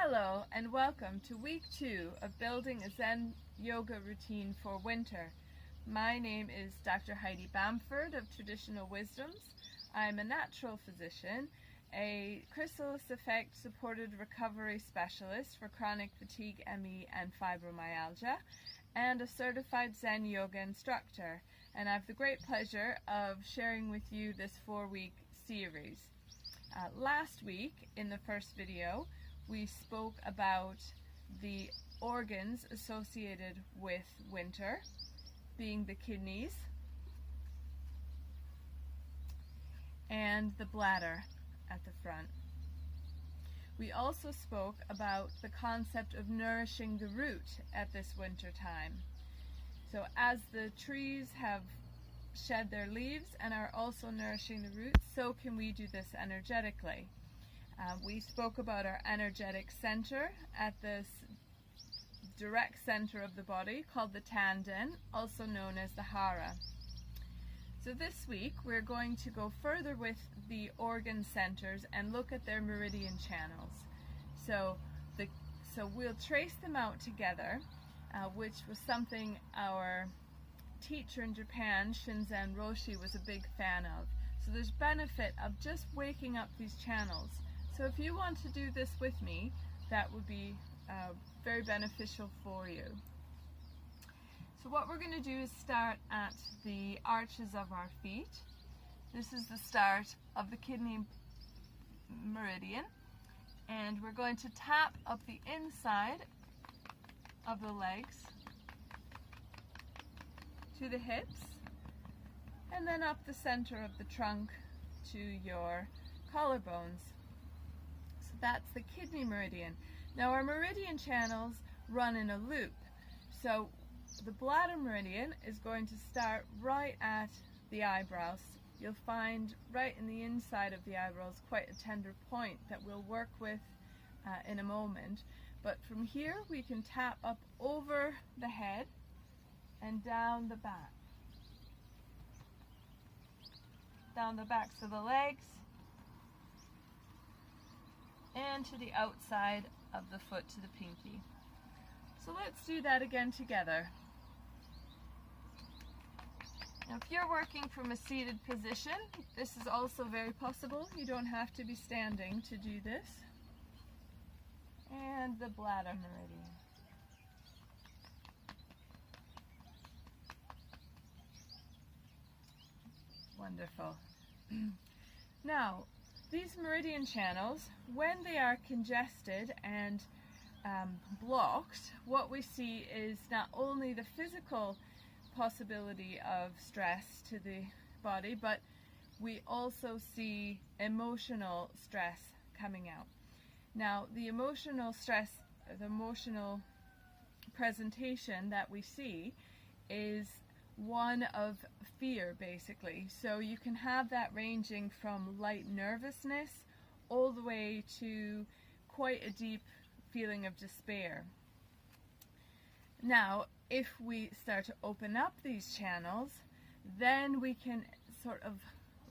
Hello and welcome to week 2 of building a Zen yoga routine for winter. My name is Dr. Heidi Bamford of Traditional Wisdoms. I'm a natural physician, a chrysalis effect supported recovery specialist for chronic fatigue, ME and fibromyalgia, and a certified Zen yoga instructor. And I have the great pleasure of sharing with you this 4-week series. Last week in the first video we spoke about the organs associated with winter, being the kidneys and the bladder at the front. We also spoke about the concept of nourishing the root at this winter time. So as the trees have shed their leaves and are also nourishing the roots, so can we do this energetically. We spoke about our energetic center at this direct center of the body called the tanden, also known as the hara. So this week we're going to go further with the organ centers and look at their meridian channels. So we'll trace them out together, which was something our teacher in Japan, Shinzen Roshi, was a big fan of. So there's benefit of just waking up these channels. So if you want to do this with me, that would be very beneficial for you. So what we're going to do is start at the arches of our feet. This is the start of the kidney meridian, and we're going to tap up the inside of the legs to the hips, and then up the center of the trunk to your collarbones. That's the kidney meridian. Now our meridian channels run in a loop. So the bladder meridian is going to start right at the eyebrows. You'll find right in the inside of the eyebrows quite a tender point that we'll work with in a moment. But from here we can tap up over the head and down the back. Down the backs of the legs, and to the outside of the foot to the pinky. So let's do that again together. Now if you're working from a seated position, this is also very possible. You don't have to be standing to do this. And the bladder meridian. Wonderful. Now, these meridian channels, when they are congested and blocked, what we see is not only the physical possibility of stress to the body, but we also see emotional stress coming out. Now, the emotional stress, the emotional presentation that we see is one of fear, basically. So you can have that ranging from light nervousness all the way to quite a deep feeling of despair. Now, if we start to open up these channels, then we can sort of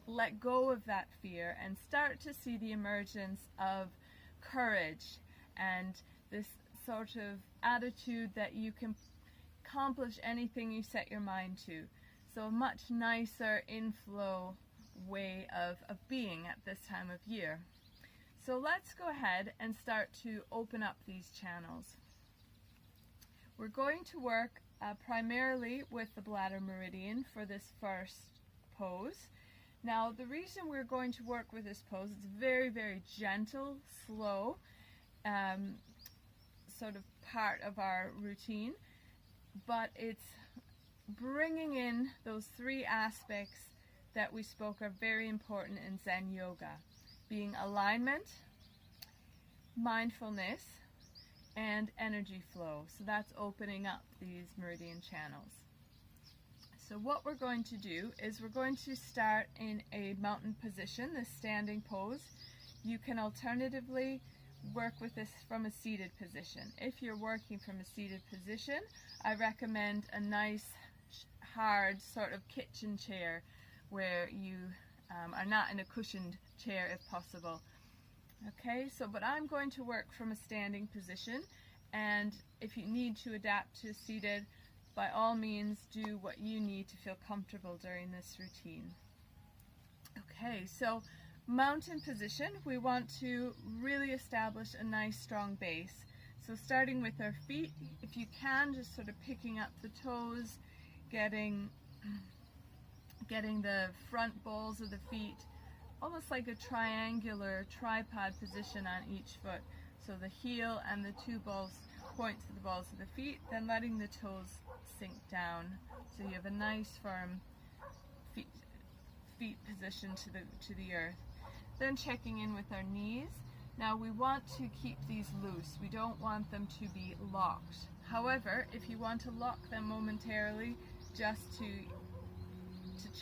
let go of that fear and start to see the emergence of courage and this sort of attitude that you can accomplish anything you set your mind to. So a much nicer inflow way of being at this time of year. So let's go ahead and start to open up these channels. We're going to work primarily with the bladder meridian for this first pose. Now the reason we're going to work with this pose, it's very, very gentle, slow, sort of part of our routine, but it's bringing in those 3 aspects that we spoke are very important in Zen yoga, being alignment, mindfulness, and energy flow. So that's opening up these meridian channels. So what we're going to do is we're going to start in a mountain position, this standing pose. You can alternatively work with this from a seated position. If you're working from a seated position, I recommend a nice hard sort of kitchen chair where you are not in a cushioned chair if possible. Okay, so but I'm going to work from a standing position, and if you need to adapt to seated, by all means do what you need to feel comfortable during this routine. Okay, so mountain position, we want to really establish a nice strong base. So starting with our feet, if you can, just sort of picking up the toes, getting the front balls of the feet almost like a triangular tripod position on each foot. So the heel and the two points of the balls of the feet, then letting the toes sink down. So you have a nice firm feet position to the earth. Then checking in with our knees. Now we want to keep these loose. We don't want them to be locked. However, if you want to lock them momentarily, just to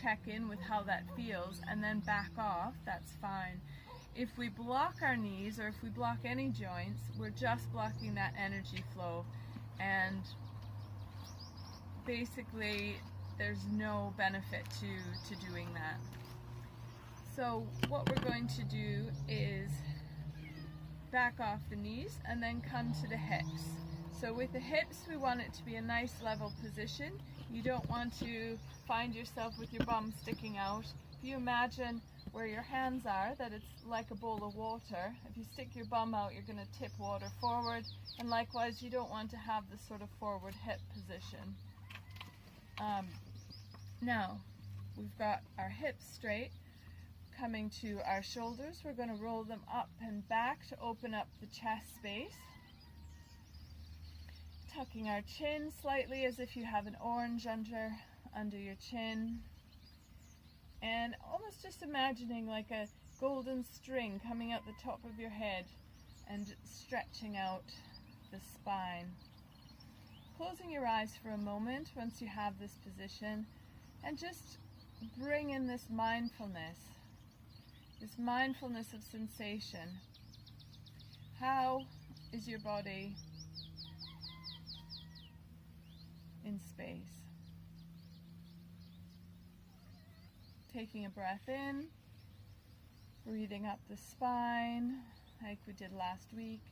check in with how that feels and then back off, that's fine. If we block our knees, or if we block any joints, we're just blocking that energy flow, and basically there's no benefit to doing that. So what we're going to do is back off the knees and then come to the hips. So with the hips, we want it to be a nice level position. You don't want to find yourself with your bum sticking out. If you imagine where your hands are, that it's like a bowl of water. If you stick your bum out, you're going to tip water forward, and likewise you don't want to have this sort of forward hip position. Now we've got our hips straight. Coming to our shoulders, we're going to roll them up and back to open up the chest space. Tucking our chin slightly as if you have an orange under your chin. And almost just imagining like a golden string coming out the top of your head and stretching out the spine. Closing your eyes for a moment once you have this position, and just bring in this mindfulness of sensation. How is your body in space? Taking a breath in, breathing up the spine like we did last week,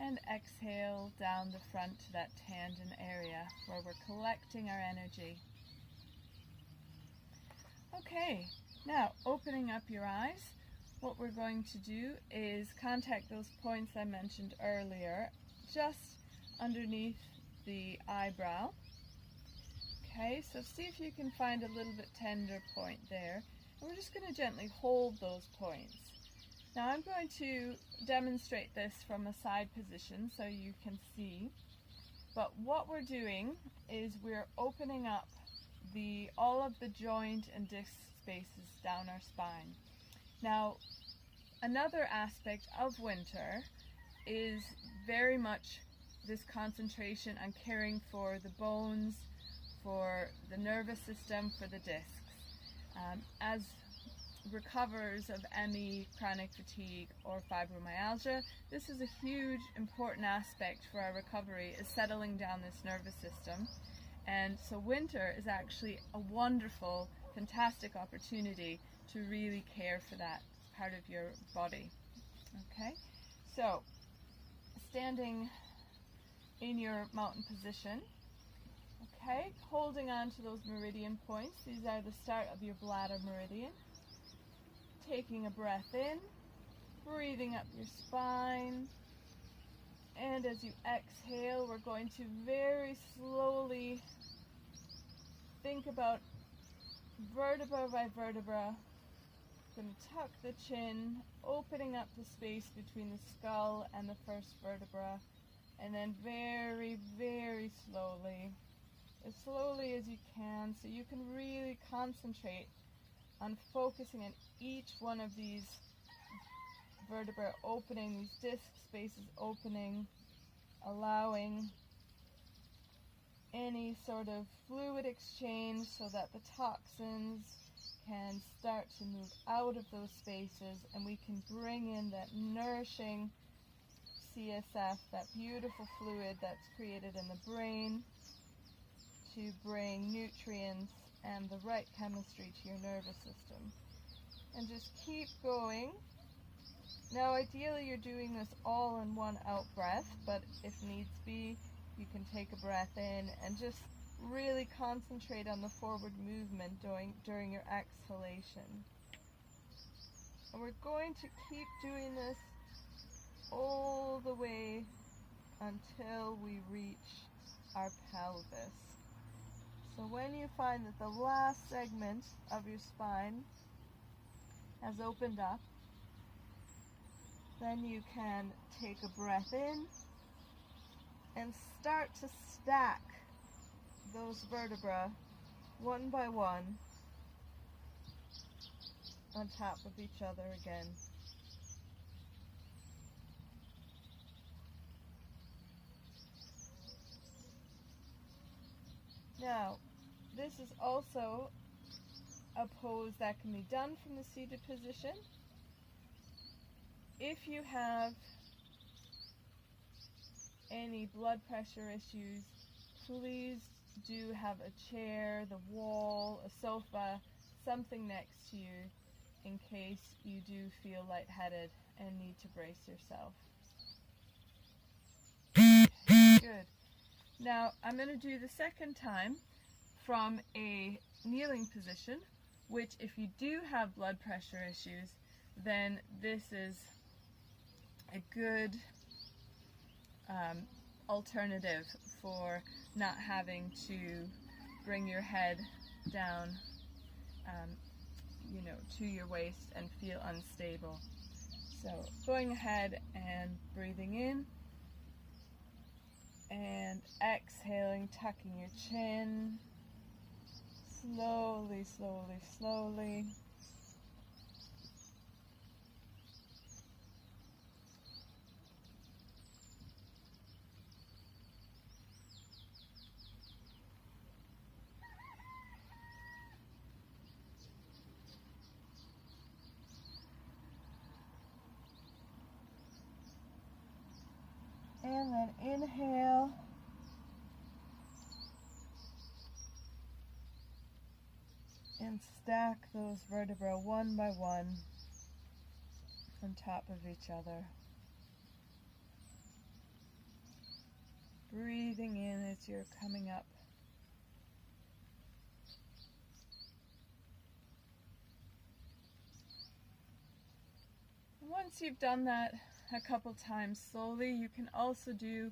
and exhale down the front to that tendon area where we're collecting our energy. Okay, now opening up your eyes, what we're going to do is contact those points I mentioned earlier, just underneath the eyebrow. Okay, so see if you can find a little bit tender point there. And we're just going to gently hold those points. Now I'm going to demonstrate this from a side position so you can see. But what we're doing is we're opening up all of the joint and disc spaces down our spine. Now, another aspect of winter is very much this concentration on caring for the bones, for the nervous system, for the discs. As recoverers of ME, chronic fatigue, or fibromyalgia, this is a huge, important aspect for our recovery, is settling down this nervous system. And so winter is actually a wonderful, fantastic opportunity to really care for that part of your body. Okay, so standing in your mountain position, okay, holding on to those meridian points. These are the start of your bladder meridian. Taking a breath in, breathing up your spine, and as you exhale, we're going to very slowly think about vertebra by vertebra. Going to tuck the chin, opening up the space between the skull and the first vertebra, and then very, very slowly, as slowly as you can, so you can really concentrate on focusing on each one of these vertebrae opening, these disc spaces opening, allowing any sort of fluid exchange so that the toxins can start to move out of those spaces, and we can bring in that nourishing CSF, that beautiful fluid that's created in the brain, to bring nutrients and the right chemistry to your nervous system. And just keep going Now ideally you're doing this all in one out breath, but if needs be, you can take a breath in and just really concentrate on the forward movement during your exhalation. And we're going to keep doing this all the way until we reach our pelvis. So when you find that the last segment of your spine has opened up, then you can take a breath in and start to stack those vertebrae one by one on top of each other again. Now, this is also a pose that can be done from the seated position. If you have any blood pressure issues, please do have a chair, the wall, a sofa, something next to you in case you do feel lightheaded and need to brace yourself. Good. Now I'm going to do the second time from a kneeling position, which if you do have blood pressure issues, then this is a good alternative for not having to bring your head down to your waist and feel unstable. So going ahead and breathing in and exhaling, tucking your chin, slowly, slowly, slowly. And then inhale. And stack those vertebrae one by one on top of each other. Breathing in as you're coming up. Once you've done that a couple times slowly, you can also do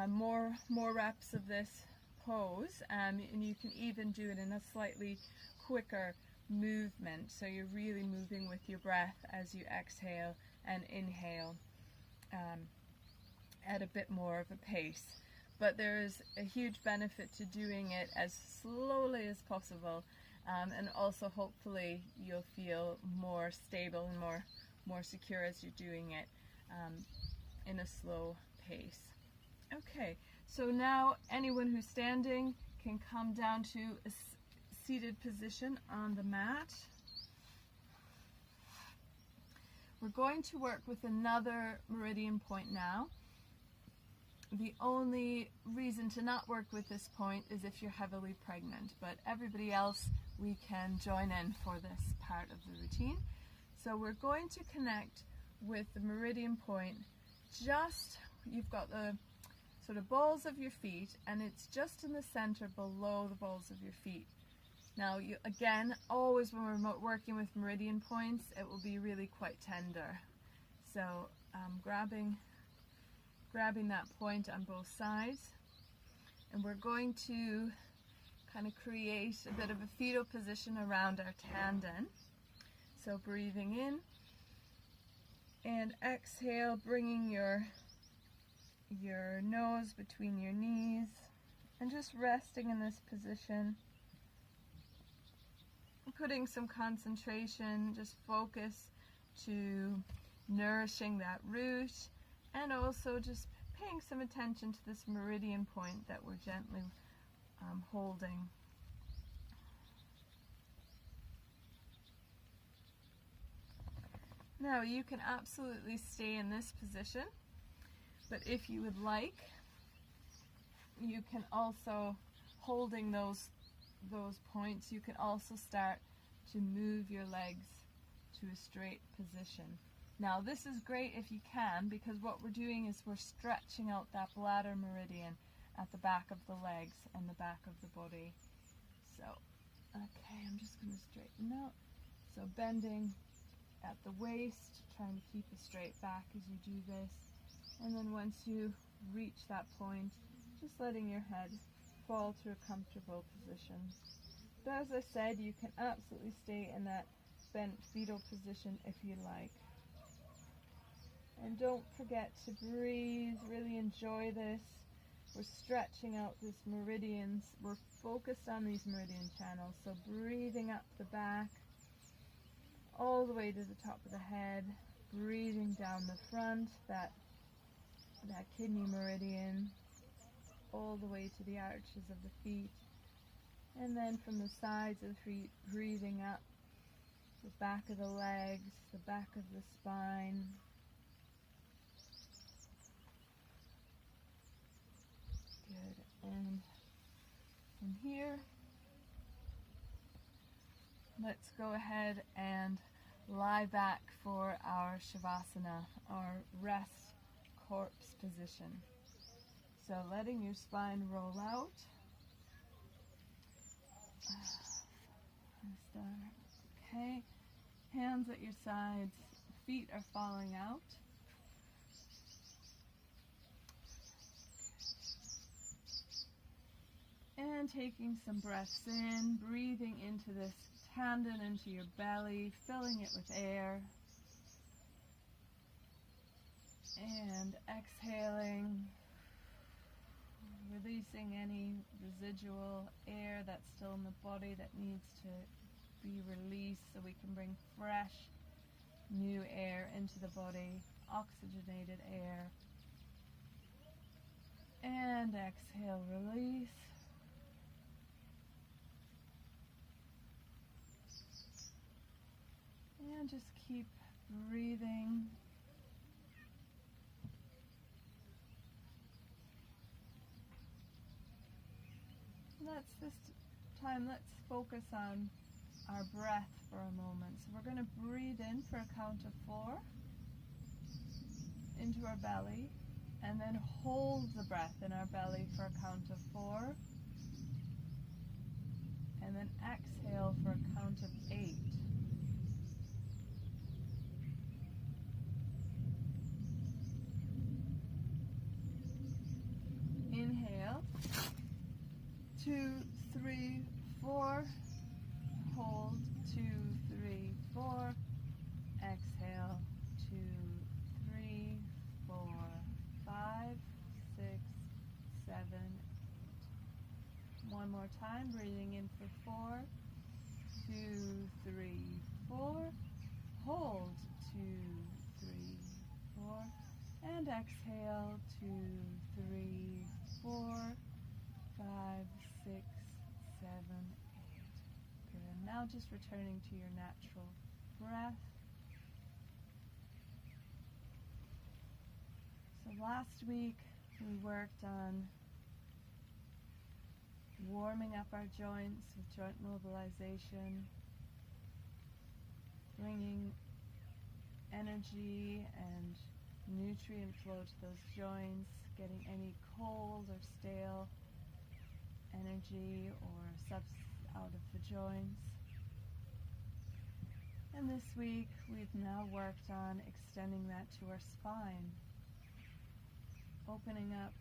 more reps of this pose, and you can even do it in a slightly quicker movement, so you're really moving with your breath as you exhale and inhale at a bit more of a pace. But there's a huge benefit to doing it as slowly as possible, and also hopefully you'll feel more stable and more secure as you're doing it in a slow pace. Okay, so now anyone who's standing can come down to a seated position on the mat. We're going to work with another meridian point now. The only reason to not work with this point is if you're heavily pregnant, but everybody else, we can join in for this part of the routine. So we're going to connect with the meridian point you've got the sort of balls of your feet, and it's just in the center below the balls of your feet. Now, again, always when we're working with meridian points, it will be really quite tender. So grabbing that point on both sides, and we're going to kind of create a bit of a fetal position around our tendon. So breathing in and exhale, bringing your nose between your knees and just resting in this position. Putting some concentration, just focus to nourishing that root, and also just paying some attention to this meridian point that we're gently holding. Now you can absolutely stay in this position, but if you would like, you can also, holding those points, you can also start to move your legs to a straight position. Now this is great if you can, because what we're doing is we're stretching out that bladder meridian at the back of the legs and the back of the body. So, okay, I'm just going to straighten out. So bending at the waist, trying to keep a straight back as you do this. And then once you reach that point, just letting your head fall to a comfortable position. But as I said, you can absolutely stay in that bent fetal position if you like. And don't forget to breathe, really enjoy this. We're stretching out these meridians. We're focused on these meridian channels. So breathing up the back, all the way to the top of the head. Breathing down the front, that kidney meridian, all the way to the arches of the feet. And then from the sides of the feet, breathing up the back of the legs, the back of the spine. Good. And from here, let's go ahead and lie back for our Shavasana, our rest corpse position. So letting your spine roll out. Okay, hands at your sides, feet are falling out. And taking some breaths in, breathing into this tendon, into your belly, filling it with air. And exhaling, releasing any residual air that's still in the body that needs to be released so we can bring fresh, new air into the body, oxygenated air. And exhale, release. And just keep breathing. This time, let's focus on our breath for a moment. So we're going to breathe in for a count of 4 into our belly, and then hold the breath in our belly for a count of 4, and then exhale for a count of 8. Inhale, 2, 3, 4, hold, 2, 3, 4, exhale, 2, 3, 4, 5, 6, 7, 8. One more time, breathing in for 4, 2, 3, 4, hold, 2, 3, 4, and exhale, 2, 3, 4, 5, 6, 7, 8. Good. And now just returning to your natural breath. So last week we worked on warming up our joints with joint mobilization, bringing energy and nutrient flow to those joints, getting any cold or stale energy or substance out of the joints. And this week we've now worked on extending that to our spine, opening up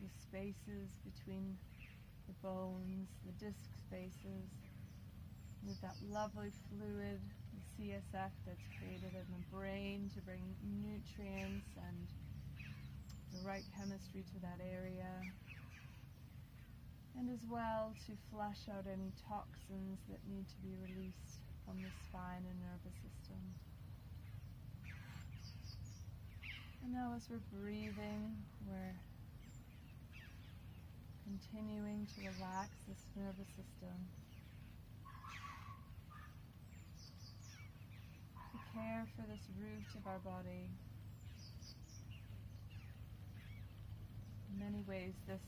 the spaces between the bones, the disc spaces, with that lovely fluid, the CSF that's created in the brain to bring nutrients and the right chemistry to that area, and as well to flush out any toxins that need to be released from the spine and nervous system. And now as we're breathing, we're continuing to relax this nervous system, to care for this root of our body. In many ways, this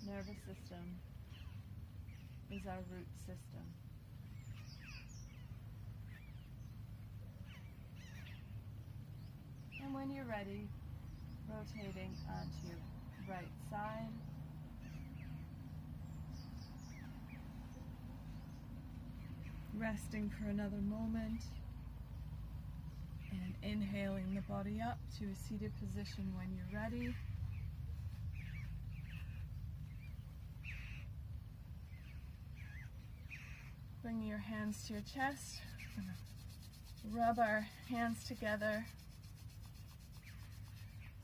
nervous system is our root system. you're ready, rotating onto your right side. Resting for another moment. And inhaling the body up to a seated position when you're ready. Bring your hands to your chest. Rub our hands together.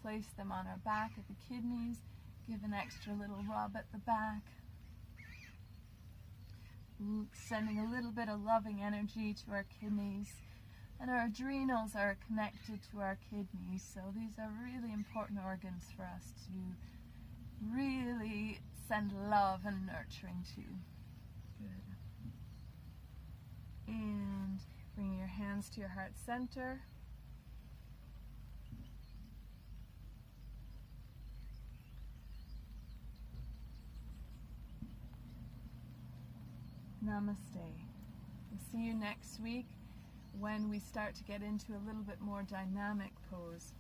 Place them on our back at the kidneys. Give an extra little rub at the back. Sending a little bit of loving energy to our kidneys. And our adrenals are connected to our kidneys, so these are really important organs for us to really send love and nurturing to. Good. And bring your hands to your heart center. Namaste. We'll see you next week when we start to get into a little bit more dynamic pose.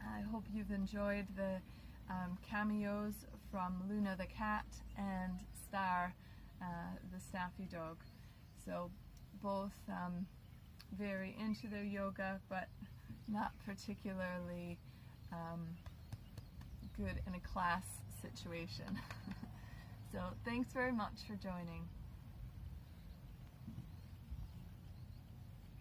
I hope you've enjoyed the cameos from Louna the cat and Star the staffy dog. So both very into their yoga, but not particularly good in a class situation. So thanks very much for joining.